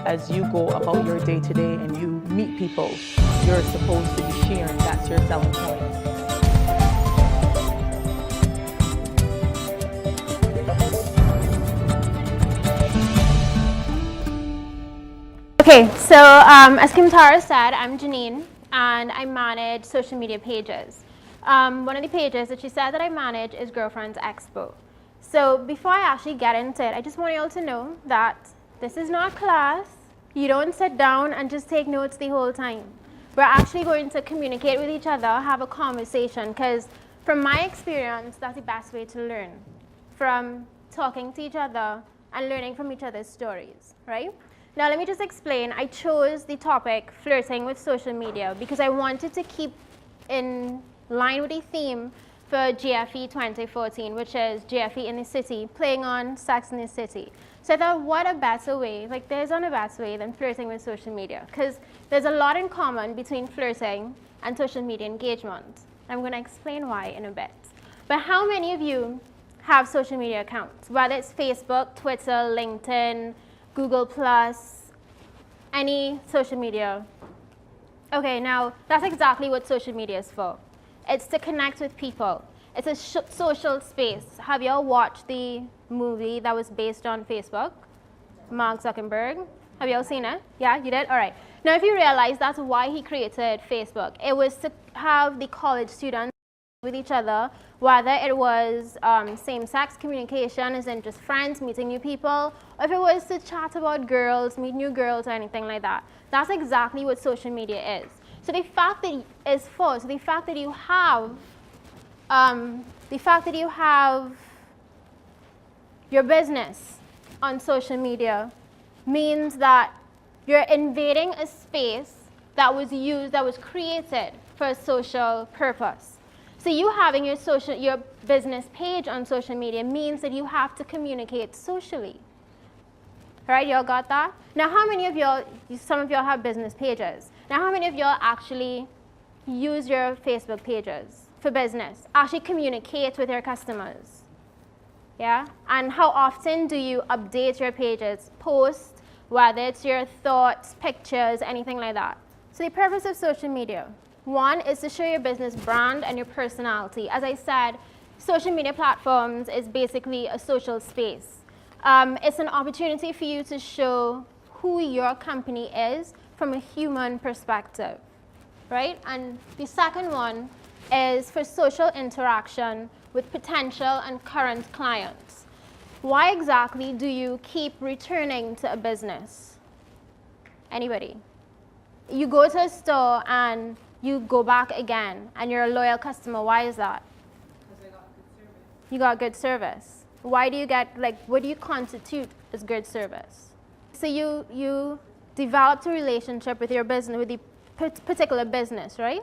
as you go about your day-to-day and you meet people, you're supposed to be sharing. That's your selling point. Okay, so as Kim Tara said, I'm Jannene, and I manage social media pages. One of the pages that she said that I manage is Girlfriends Expo. So before I actually get into it, I just want you all to know that this is not class. You don't sit down and just take notes the whole time. We're actually going to communicate with each other, have a conversation, because from my experience, that's the best way to learn, from talking to each other and learning from each other's stories, right? Now let me just explain. I chose the topic flirting with social media because I wanted to keep in line with the theme for GFE 2014, which is GFE in the City, playing on sex in the city. So I thought, what a better way, like there's not a better way than flirting with social media, because there's a lot in common between flirting and social media engagement. I'm going to explain why in a bit. But how many of you have social media accounts, whether it's Facebook, Twitter, LinkedIn, Google+, any social media? Okay, now that's exactly what social media is for. It's to connect with people. It's a social space. Have you all watched the movie that was based on Facebook? Mark Zuckerberg? Have you all seen it? Yeah, you did? All right. Now, if you realize that's why he created Facebook, it was to have the college students with each other, whether it was same-sex communication, as in just friends, meeting new people, or if it was to chat about girls, meet new girls, or anything like that. That's exactly what social media is. So the fact that you have your business on social media means that you're invading a space that was created for a social purpose. So you having your business page on social media means that you have to communicate socially. Right, y'all got that? Now how many of y'all, some of y'all have business pages. Now how many of y'all actually use your Facebook pages for business? Actually communicate with your customers? Yeah? And how often do you update your pages, post, whether it's your thoughts, pictures, anything like that? So the purpose of social media, one is to show your business brand and your personality. As I said, social media platforms is basically a social space. It's an opportunity for you to show who your company is from a human perspective, right? And the second one is for social interaction with potential and current clients. Why exactly do you keep returning to a business? Anybody? You go to a store and you go back again and you're a loyal customer. Why is that? Because I got good service. You got good service. Why do you get, like, what do you constitute as good service? So you developed a relationship with your business, with the particular business, right?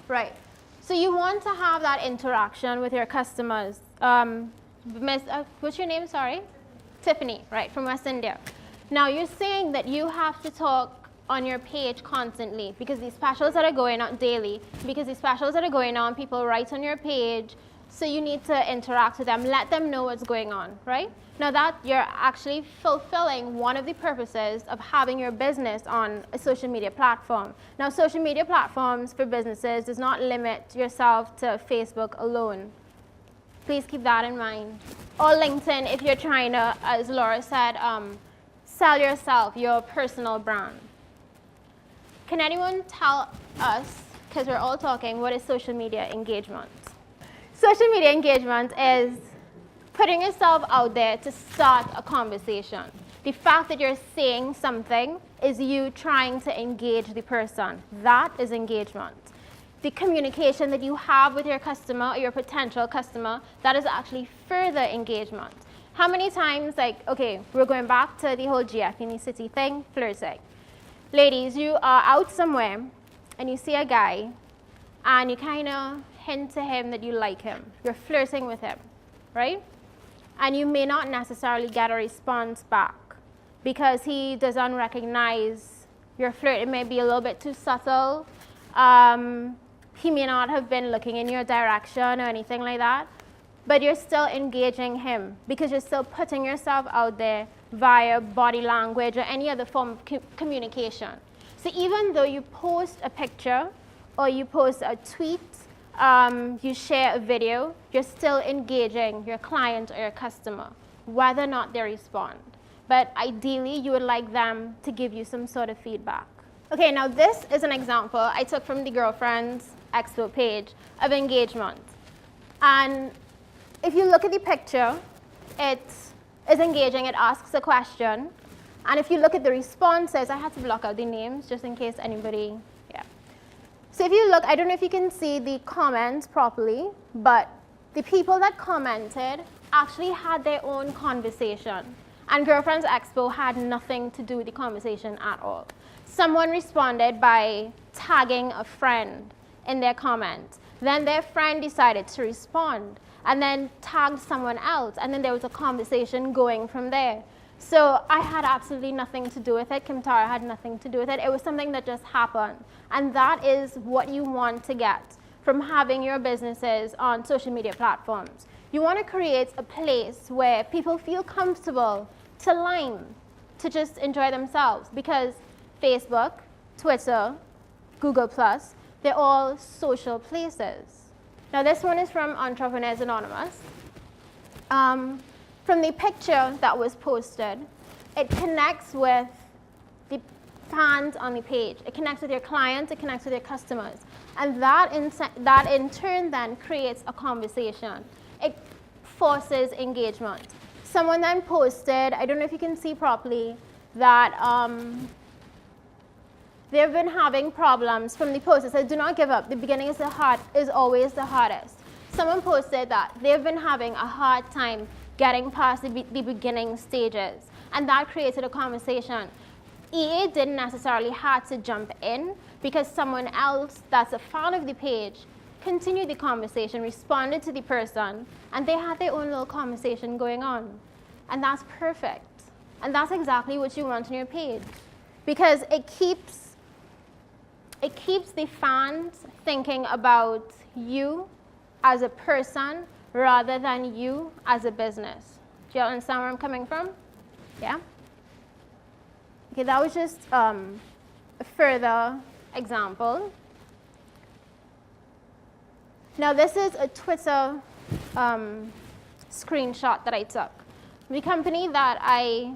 Right. So you want to have that interaction with your customers. What's your name, sorry? Tiffany, right, from West India. Now you're saying that you have to talk on your page constantly because these specials that are going on daily, because these specials that are going on, people write on your page, so you need to interact with them, let them know what's going on, right? Now that you're actually fulfilling one of the purposes of having your business on a social media platform. Now social media platforms for businesses does not limit yourself to Facebook alone. Please keep that in mind. Or LinkedIn if you're trying to, as Laura said, sell yourself, your personal brand. Can anyone tell us, because we're all talking, what is social media engagement? Social media engagement is putting yourself out there to start a conversation. The fact that you're saying something is you trying to engage the person. That is engagement. The communication that you have with your customer or your potential customer, that is actually further engagement. How many times, like, okay, we're going back to the whole GFE in the City thing, flirting. Ladies, you are out somewhere and you see a guy and you kind of hint to him that you like him. You're flirting with him, right? And you may not necessarily get a response back because he doesn't recognize your flirt. It may be a little bit too subtle. He may not have been looking in your direction or anything like that. but you're still engaging him because you're still putting yourself out there via body language or any other form of communication. So even though you post a picture or you post a tweet, you share a video, you're still engaging your client or your customer, whether or not they respond. But ideally, you would like them to give you some sort of feedback. Okay, now this is an example I took from the Girlfriends Expo page of engagement. And if you look at the picture, it is engaging, it asks a question. And if you look at the responses, I had to block out the names just in case anybody, yeah. So if you look, I don't know if you can see the comments properly, but the people that commented actually had their own conversation. And Girlfriends Expo had nothing to do with the conversation at all. Someone responded by tagging a friend in their comment. Then their friend decided to respond and then tagged someone else. And then there was a conversation going from there. So I had absolutely nothing to do with it. Kim Tara had nothing to do with it. It was something that just happened. And that is what you want to get from having your businesses on social media platforms. You want to create a place where people feel comfortable to line, to just enjoy themselves. Because Facebook, Twitter, Google+, they're all social places. Now this one is from Entrepreneurs Anonymous. From the picture that was posted, it connects with the fans on the page. It connects with your clients, it connects with your customers. And that in turn then creates a conversation. It forces engagement. Someone then posted, I don't know if you can see properly, that they've been having problems from the post. It says, do not give up. The beginning is always the hardest. Someone posted that they've been having a hard time getting past the beginning stages. And that created a conversation. EA didn't necessarily have to jump in because someone else that's a fan of the page continued the conversation, responded to the person, and they had their own little conversation going on. And that's perfect. And that's exactly what you want on your page. Because it keeps the fans thinking about you as a person rather than you as a business. Do you understand where I'm coming from? Yeah? Okay, that was just a further example. Now this is a Twitter screenshot that I took. The company that I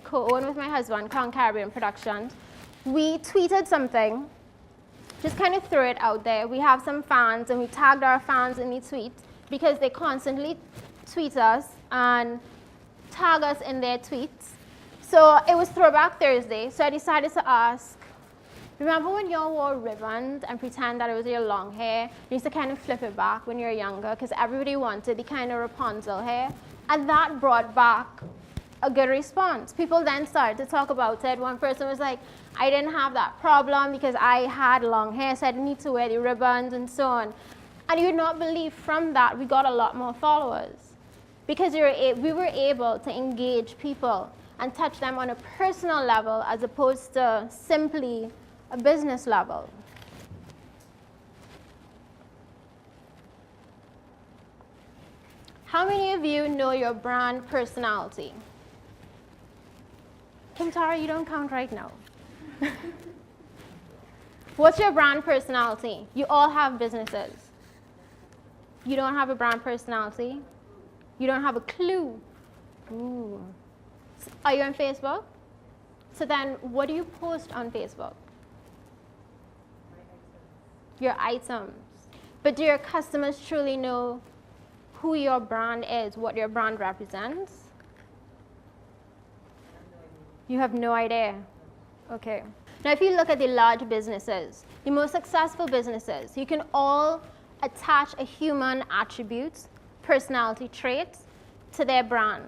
co-own with my husband, Crown Caribbean Productions, we tweeted something, just kind of threw it out there. We have some fans and we tagged our fans in the tweet because they constantly tweet us and tag us in their tweets. So it was Throwback Thursday, so I decided to ask, remember when y'all wore ribbons and pretend that it was your long hair? You used to kind of flip it back when you were younger because everybody wanted the kind of Rapunzel hair. And that brought back a good response. People then started to talk about it. One person was like, I didn't have that problem because I had long hair, so I didn't need to wear the ribbons and so on. And you would not believe from that we got a lot more followers because we were able to engage people and touch them on a personal level as opposed to simply a business level. How many of you know your brand personality? Kim Tara, you don't count right now. What's your brand personality? You all have businesses. You don't have a brand personality? You don't have a clue? Ooh. Are you on Facebook? So then what do you post on Facebook? Your items. But do your customers truly know who your brand is, what your brand represents? You have no idea. Okay. Now if you look at the large businesses, the most successful businesses, you can all attach a human attribute, personality traits to their brand.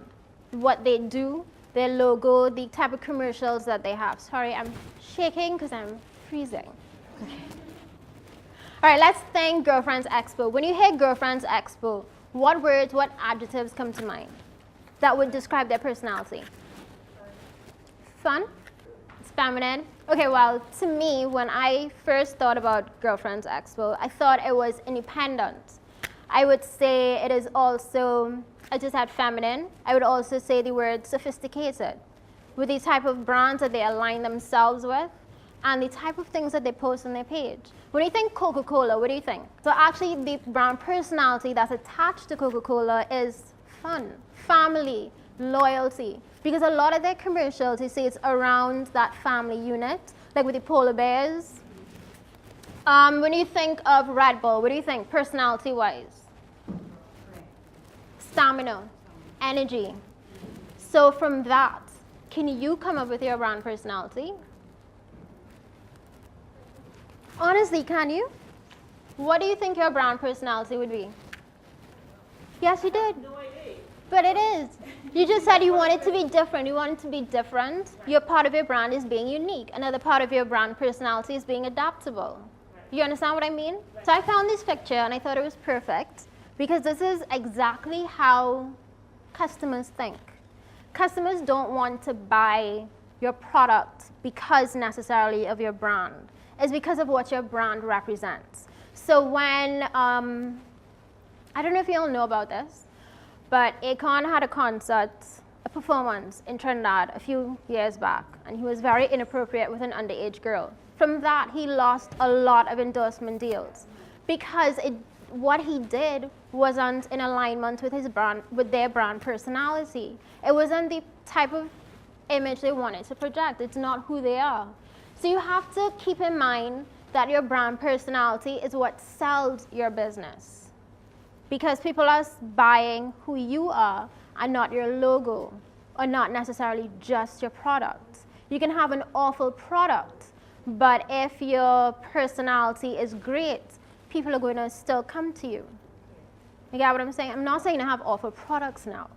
What they do, their logo, the type of commercials that they have. Sorry, I'm shaking because I'm freezing. Okay. All right, let's thank Girlfriends Expo. When you hear Girlfriends Expo, what words, what adjectives come to mind that would describe their personality? Fun? It's feminine? Okay, well, to me, when I first thought about Girlfriends Expo, I thought it was independent. I would say it is also, I just had feminine. I would also say the word sophisticated. With the type of brands that they align themselves with and the type of things that they post on their page. When you think Coca-Cola, what do you think? So actually the brand personality that's attached to Coca-Cola is fun, family, loyalty. Because a lot of their commercials, you see, it's around that family unit, like with the polar bears. When you think of Red Bull, what do you think personality-wise? Stamina, energy. So from that, can you come up with your brand personality? Honestly, can you? What do you think your brand personality would be? Yes, you did. No idea. But it is. You just said you want it to be different. You want it to be different. Your part of your brand is being unique. Another part of your brand personality is being adaptable. You understand what I mean? So I found this picture and I thought it was perfect because this is exactly how customers think. Customers don't want to buy your product because necessarily of your brand. It's because of what your brand represents. So when, I don't know if you all know about this, but Akon had a concert, a performance in Trinidad a few years back, and he was very inappropriate with an underage girl. From that, he lost a lot of endorsement deals because what he did wasn't in alignment with his brand, with their brand personality. It wasn't the type of image they wanted to project. It's not who they are. So you have to keep in mind that your brand personality is what sells your business. Because people are buying who you are and not your logo, or not necessarily just your product. You can have an awful product, but if your personality is great, people are going to still come to you. You get what I'm saying? I'm not saying to have awful products now.